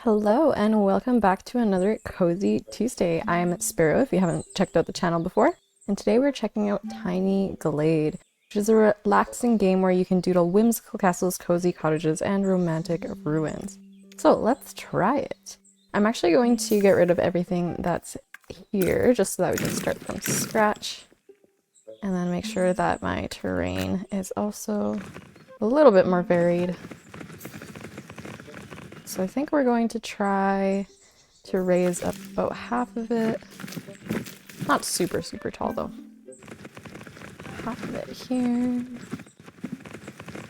Hello and welcome back to another Cozy Tuesday. I'm Sparrow if you haven't checked out the channel before, and today we're checking out Tiny Glade, which is a relaxing game where you can doodle whimsical castles, cozy cottages, and romantic ruins. So let's try it. I'm actually going to get rid of everything that's here just so that we can start from scratch, and then make sure that my terrain is also a little bit more varied. So I think we're going to try to raise up about half of it. Not super tall though. Half of it here.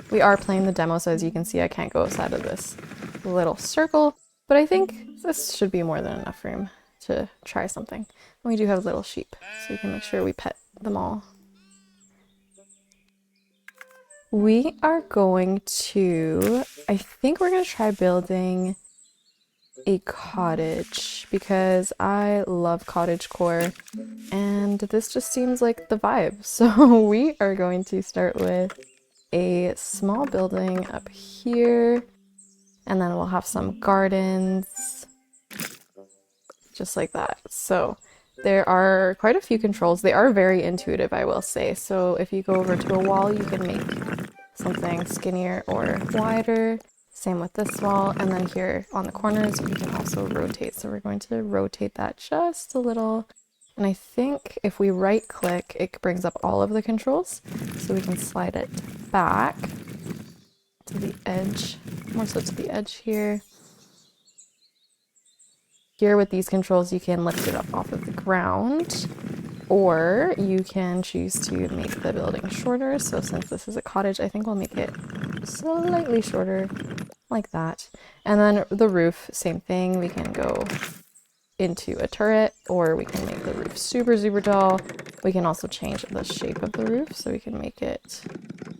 We are playing the demo, so as you can see I can't go outside of this little circle, but I think this should be more than enough room to try something. And we do have little sheep, so we can make sure we pet them all. We are going to, I think we're going to try building a cottage because I love cottagecore and this just seems like the vibe. So we are going to start with a small building up here, and then we'll have some gardens just like that. So there are quite a few controls. They are very intuitive, I will say. So if you go over to a wall, you can make something skinnier or wider. Same with this wall, and then here on the corners we can also rotate. So we're going to rotate that just a little, and I think if we right click it brings up all of the controls, so we can slide it back to the edge, more so to the edge here. Here with these controls you can lift it up off of the ground, or you can choose to make the building shorter. So since this is a cottage, I think we'll make it slightly shorter, like that. And then the roof, same thing. We can go into a turret, or we can make the roof super tall. We can also change the shape of the roof, so we can make it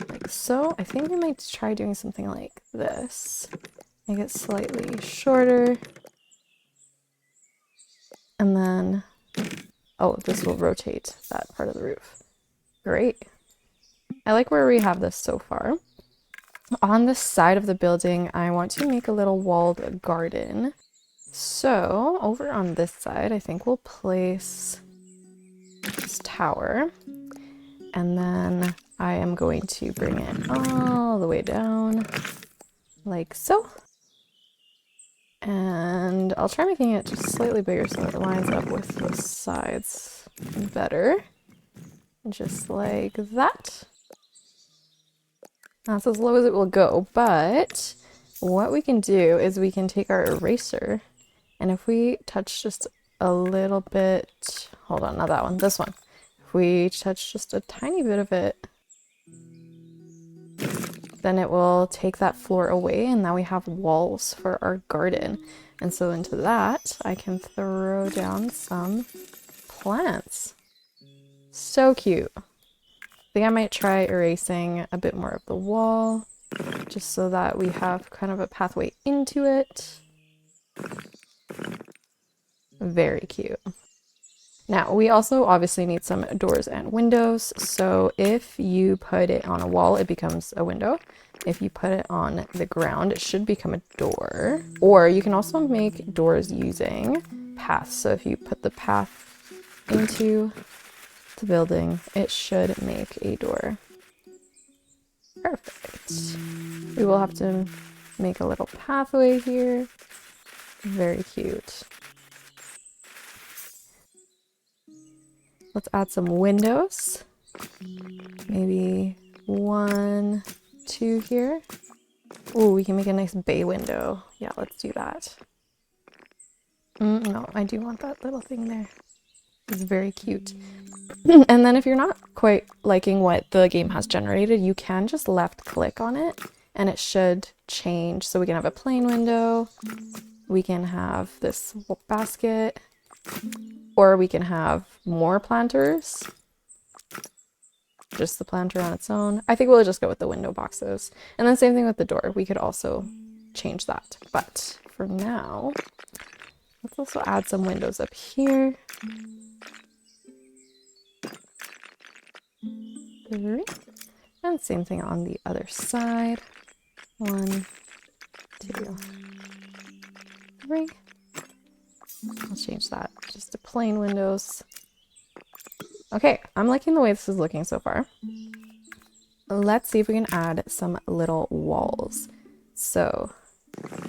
like so. I think we might try doing something like this. Make it slightly shorter. And then, oh, this will rotate that part of the roof. Great. I like where we have this so far. On the side of the building, I want to make a little walled garden. So over on this side, I think we'll place this tower. And then I am going to bring it all the way down like so. And I'll try making it just slightly bigger so it lines up with the sides better. Just like that. That's as low as it will go, but what we can do is we can take our eraser, and if we touch just a little bit, hold on, not that one, this one. If we touch just a tiny bit of it, then it will take that floor away, and now we have walls for our garden. And so into that, I can throw down some plants. So cute. I think I might try erasing a bit more of the wall, just so that we have kind of a pathway into it. Very cute. Now, we also obviously need some doors and windows, so if you put it on a wall, it becomes a window. If you put it on the ground, it should become a door. Or you can also make doors using paths. So if you put the path into the building, it should make a door. Perfect. We will have to make a little pathway here. Very cute. Let's add some windows. Maybe 1, 2 here. Ooh, we can make a nice bay window. Yeah, let's do that. No, I do want that little thing there. It's very cute. And then if you're not quite liking what the game has generated, you can just left click on it and it should change. So we can have a plain window, we can have this basket, or we can have more planters. Just the planter on its own. I think we'll just go with the window boxes. And then same thing with the door. We could also change that. But for now, let's also add some windows up here. 3. And same thing on the other side. 1, 2. Ring. I'll change that just to plain windows. Okay, I'm liking the way this is looking so far. Let's see if we can add some little walls. So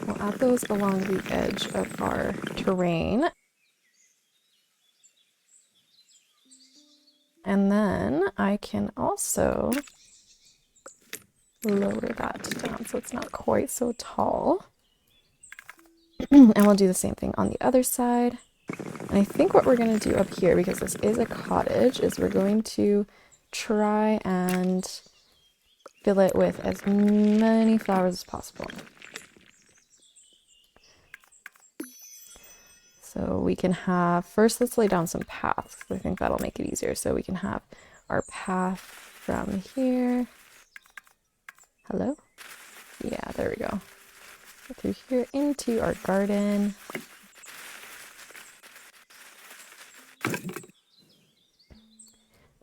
we'll add those along the edge of our terrain. And then I can also lower that down so it's not quite so tall. And we'll do the same thing on the other side. And I think what we're going to do up here, because this is a cottage, is we're going to try and fill it with as many flowers as possible. So we can have, first let's lay down some paths. I think that'll make it easier. So we can have our path from here. Hello? Yeah, there we go. Through here into our garden.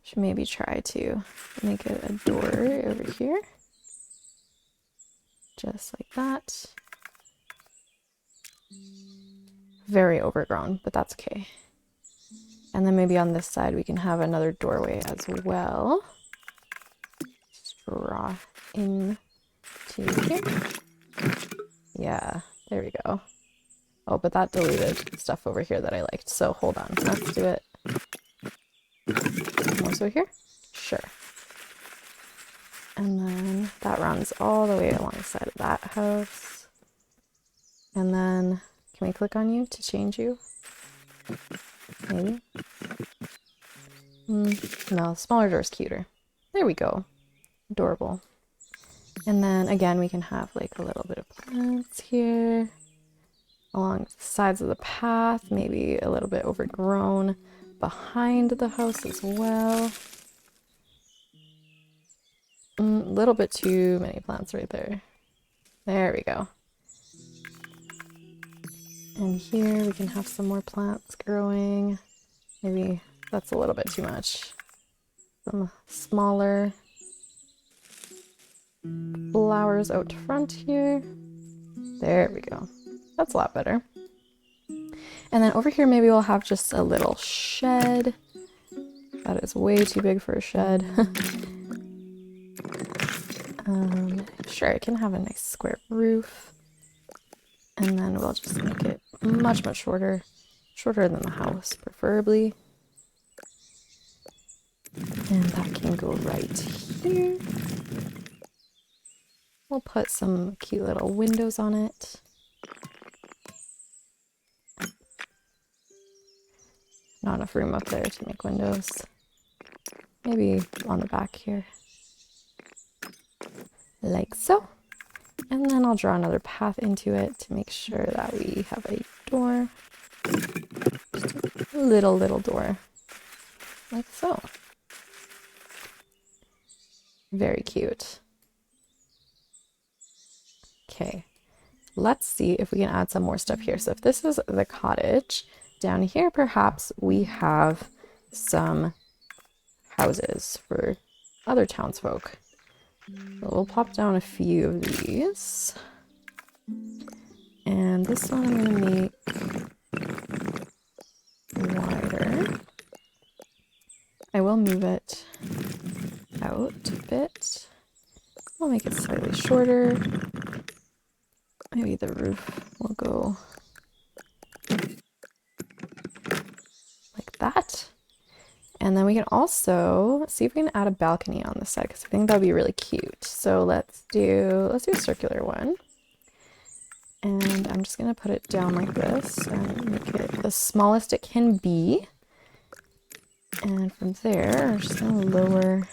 Should maybe try to make it a door over here. Just like that. Very overgrown, but that's okay. And then maybe on this side we can have another doorway as well. Just draw in to here. Yeah, there we go. Oh, but that deleted stuff over here that I liked. So hold on, let's do it. More so here? Sure. And then that runs all the way alongside of that house. And then, can we click on you to change you? Maybe? No, smaller door is cuter. There we go. Adorable. And then again, we can have like a little bit of plants here along the sides of the path, maybe a little bit overgrown behind the house as well. A little bit too many plants right there. There we go. And here we can have some more plants growing. Maybe that's a little bit too much. Some smaller flowers out front here. There we go. That's a lot better. And then over here maybe we'll have just a little shed. That is way too big for a shed. Sure, it can have a nice square roof. And then we'll just make it much, much shorter. Shorter than the house, preferably. And that can go right here. We'll put some cute little windows on it. Not enough room up there to make windows. Maybe on the back here. Like so. And then I'll draw another path into it to make sure that we have a door. Just a little door. Like so. Very cute. Okay, let's see if we can add some more stuff here. So if this is the cottage, down here perhaps we have some houses for other townsfolk. So we'll pop down a few of these. And this one I'm going to make wider. I will move it out a bit. I'll make it slightly shorter. Maybe the roof will go like that. And then we can also see if we can add a balcony on this side because I think that would be really cute. So let's do a circular one. And I'm just gonna put it down like this and make it the smallest it can be. And from there, I'm just gonna lower,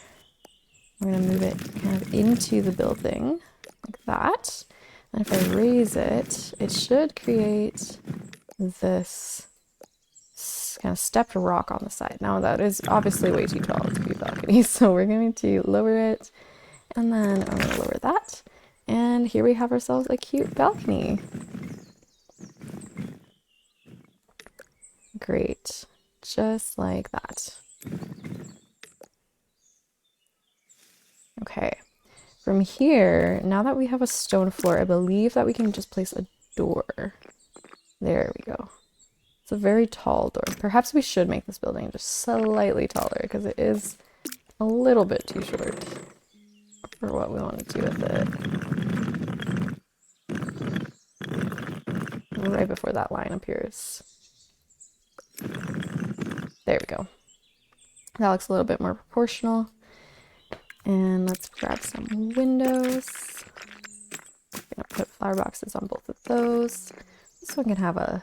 I'm gonna move it kind of into the building like that. And if I raise it, it should create this kind of stepped rock on the side. Now that is obviously way too tall to be a balcony, so we're going to lower it, and then I'm going to lower that, and here we have ourselves a cute balcony. Great, just like that. Okay. From here, now that we have a stone floor, I believe that we can just place a door. There we go. It's a very tall door. Perhaps we should make this building just slightly taller because it is a little bit too short for what we want to do with it. Right before that line appears. There we go. That looks a little bit more proportional. And let's grab some windows. I'm gonna put flower boxes on both of those. This one can have a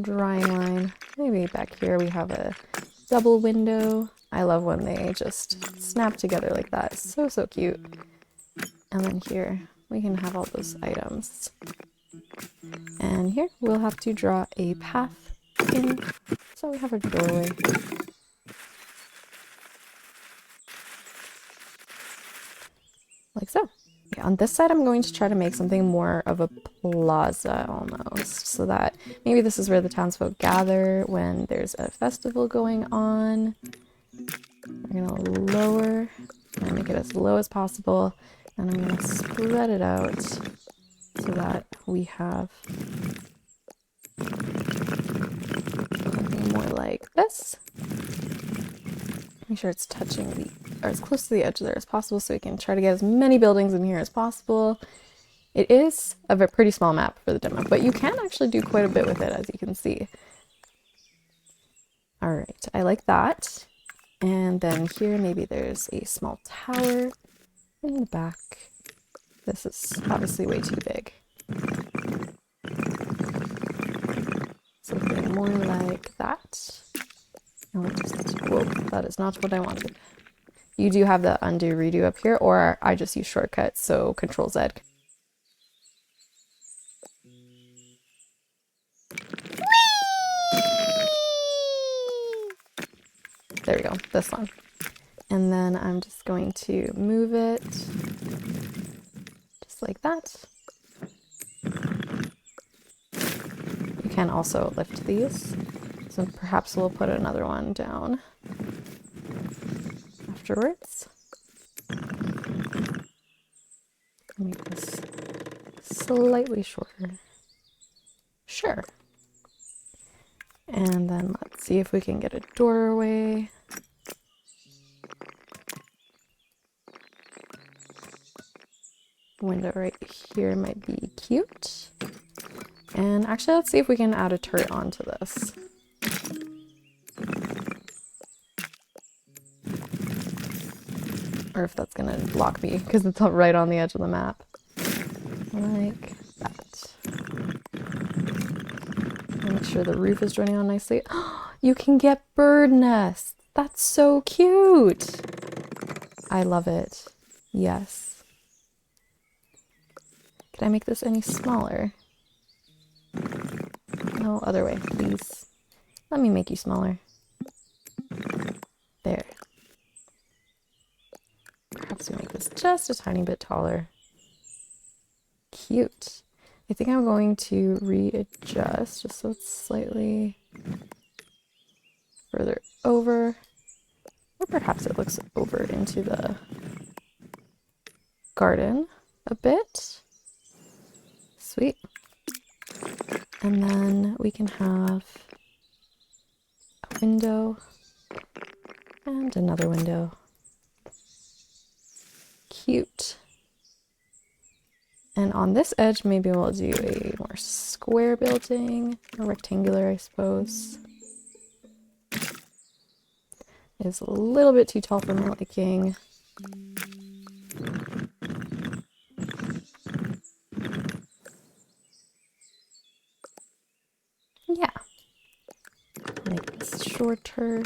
drying line. Maybe back here we have a double window. I love when they just snap together like that. It's so, so cute. And then here we can have all those items. And here we'll have to draw a path in. So we have our doorway. Like so. Okay, on this side I'm going to try to make something more of a plaza almost, so that maybe this is where the townsfolk gather when there's a festival going on. We're gonna lower, I'm gonna make it as low as possible, and I'm gonna spread it out so that we have something more like this. Make sure it's touching the, or as close to the edge there as possible, so we can try to get as many buildings in here as possible. It is a pretty small map for the demo, but you can actually do quite a bit with it, as you can see. All right, I like that. And then here, maybe there's a small tower in the back. This is obviously way too big. Something more like that. Oh, whoa, that is not what I wanted. You do have the undo redo up here, or I just use shortcuts, so Control Z. There we go, this one. And then I'm just going to move it just like that. You can also lift these. So perhaps we'll put another one down afterwards. Make this slightly shorter. Sure. And then let's see if we can get a doorway. Window right here might be cute. And actually, let's see if we can add a turret onto this. Or if that's gonna block me, because it's right on the edge of the map. Like that. Make sure the roof is joining on nicely. You can get bird nests! That's so cute! I love it. Yes. Can I make this any smaller? No, other way, please. Let me make you smaller. There. Perhaps we make this just a tiny bit taller. Cute. I think I'm going to readjust just so it's slightly further over. Or perhaps it looks over into the garden a bit. Sweet. And then we can have a window and another window. Cute. And on this edge, maybe we'll do a more square building, or rectangular, I suppose. It's a little bit too tall for my liking. Yeah. Make this shorter,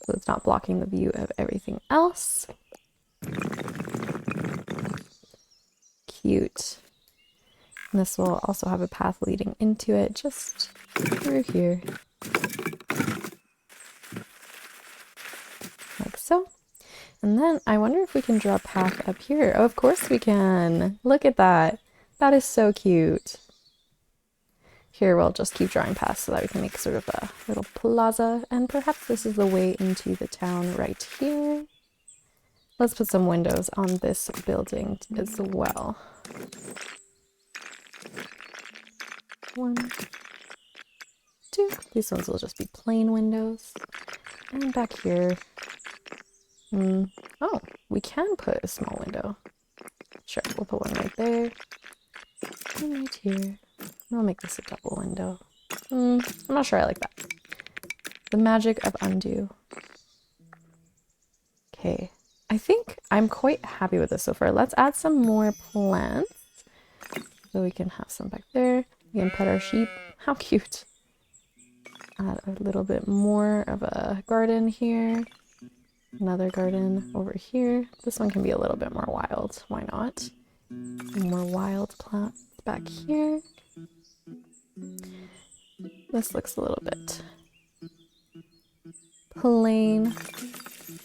so it's not blocking the view of everything else. Cute. And this will also have a path leading into it, just through here. Like so. And then I wonder if we can draw a path up here. Oh, of course we can. Look at that. That is so cute. Here we'll just keep drawing paths so that we can make sort of a little plaza. And perhaps this is the way into the town right here. Let's put some windows on this building as well. 1, 2. These ones will just be plain windows. And back here, oh, we can put a small window. Sure, we'll put one right there. And right here. We'll make this a double window. I'm not sure I like that. The magic of undo. Okay, I think I'm quite happy with this so far. Let's add some more plants. So we can have some back there. We can pet our sheep. How cute. Add a little bit more of a garden here. Another garden over here. This one can be a little bit more wild. Why not? Some more wild plants back here. This looks a little bit plain.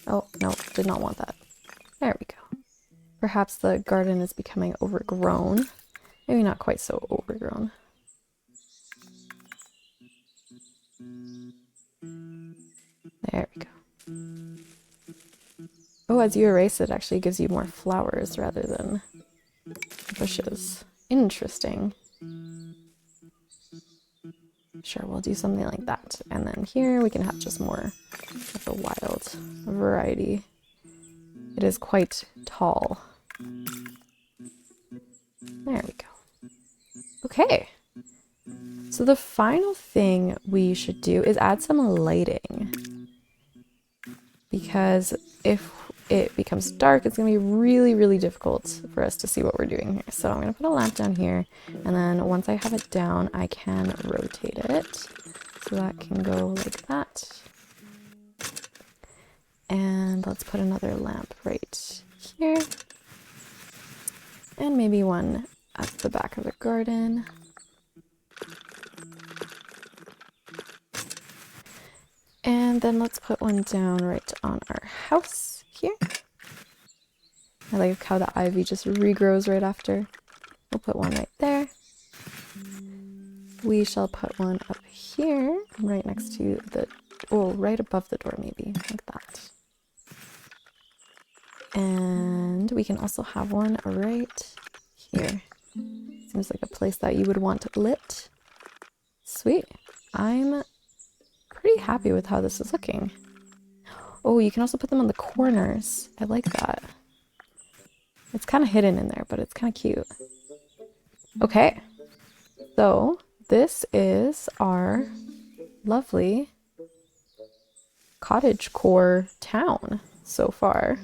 Oh, no, did not want that. There we go. Perhaps the garden is becoming overgrown. Maybe not quite so overgrown. There we go. Oh, as you erase it, actually gives you more flowers rather than bushes. Interesting. Sure, we'll do something like that. And then here we can have just more of a wild variety. It is quite tall. There we go. Okay. So the final thing we should do is add some lighting. Because if it becomes dark, it's going to be really, really difficult for us to see what we're doing here. So I'm going to put a lamp down here, and then once I have it down, I can rotate it. So that can go like that. And let's put another lamp right here. And maybe one at the back of the garden. And then let's put one down right on our house here. I like how the ivy just regrows right after. We'll put one right there. We shall put one up here, right next to the, oh, right above the door maybe, like that. And we can also have one right here. Seems like a place that you would want lit. Sweet. I'm pretty happy with how this is looking. Oh, you can also put them on the corners. I like that. It's kind of hidden in there, but it's kind of cute. Okay, so this is our lovely cottagecore town so far.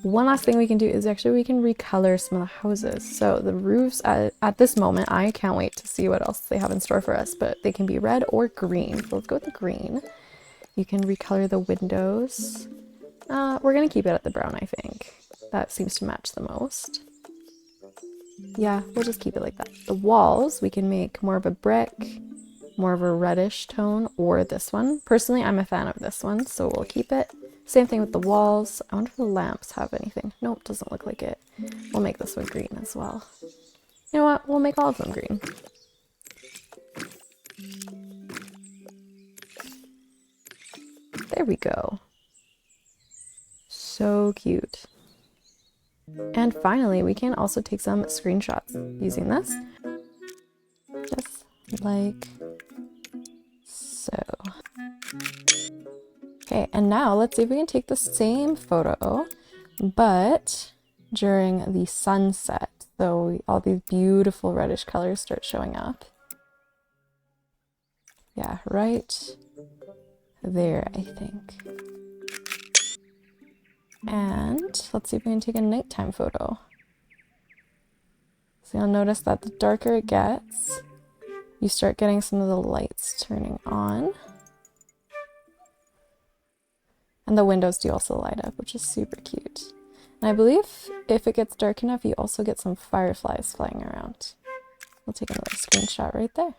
One last thing we can do is actually we can recolor some of the houses. So the roofs at this moment, I can't wait to see what else they have in store for us, but they can be red or green. So let's go with the green. You can recolor the windows. We're gonna keep it at the brown, I think. That seems to match the most. Yeah, we'll just keep it like that. The walls, we can make more of a brick, more of a reddish tone, or this one. Personally, I'm a fan of this one, so we'll keep it. Same thing with the walls. I wonder if the lamps have anything. Nope, doesn't look like it. We'll make this one green as well. You know what? We'll make all of them green. There we go. So cute. And finally, we can also take some screenshots using this. Just like so. Okay, and now let's see if we can take the same photo, but during the sunset. So all these beautiful reddish colors start showing up. Yeah, right there, I think. And let's see if we can take a nighttime photo. So you'll notice that the darker it gets, you start getting some of the lights turning on. And the windows do also light up, which is super cute. And I believe if it gets dark enough, you also get some fireflies flying around. We'll take another screenshot right there.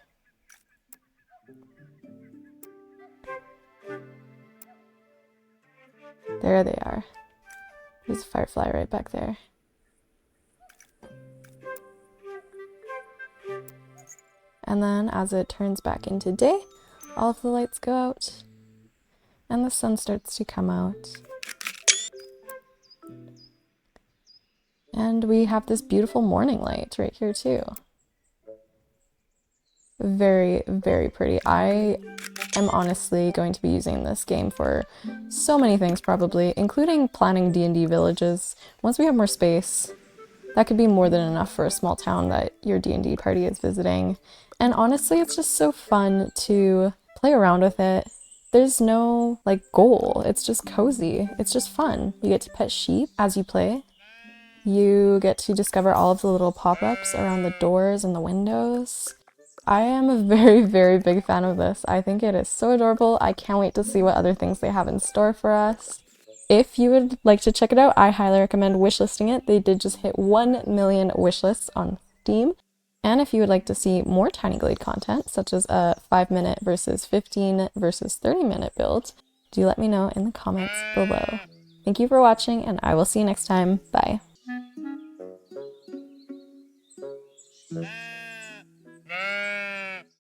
There they are. There's a firefly right back there. And then as it turns back into day, all of the lights go out and the sun starts to come out. And we have this beautiful morning light right here too, very, very pretty. I am honestly going to be using this game for so many things probably, including planning D&D villages. Once we have more space, that could be more than enough for a small town that your D&D party is visiting. And honestly, it's just so fun to play around with it. There's no like goal. It's just cozy. It's just fun. You get to pet sheep as you play. You get to discover all of the little pop-ups around the doors and the windows. I am a very, very big fan of this. I think it is so adorable. I can't wait to see what other things they have in store for us. If you would like to check it out, I highly recommend wishlisting it. They did just hit 1 million wishlists on Steam. And if you would like to see more Tiny Glade content, such as a 5-minute versus 15 versus 30-minute build, do let me know in the comments below. Thank you for watching, and I will see you next time. Bye.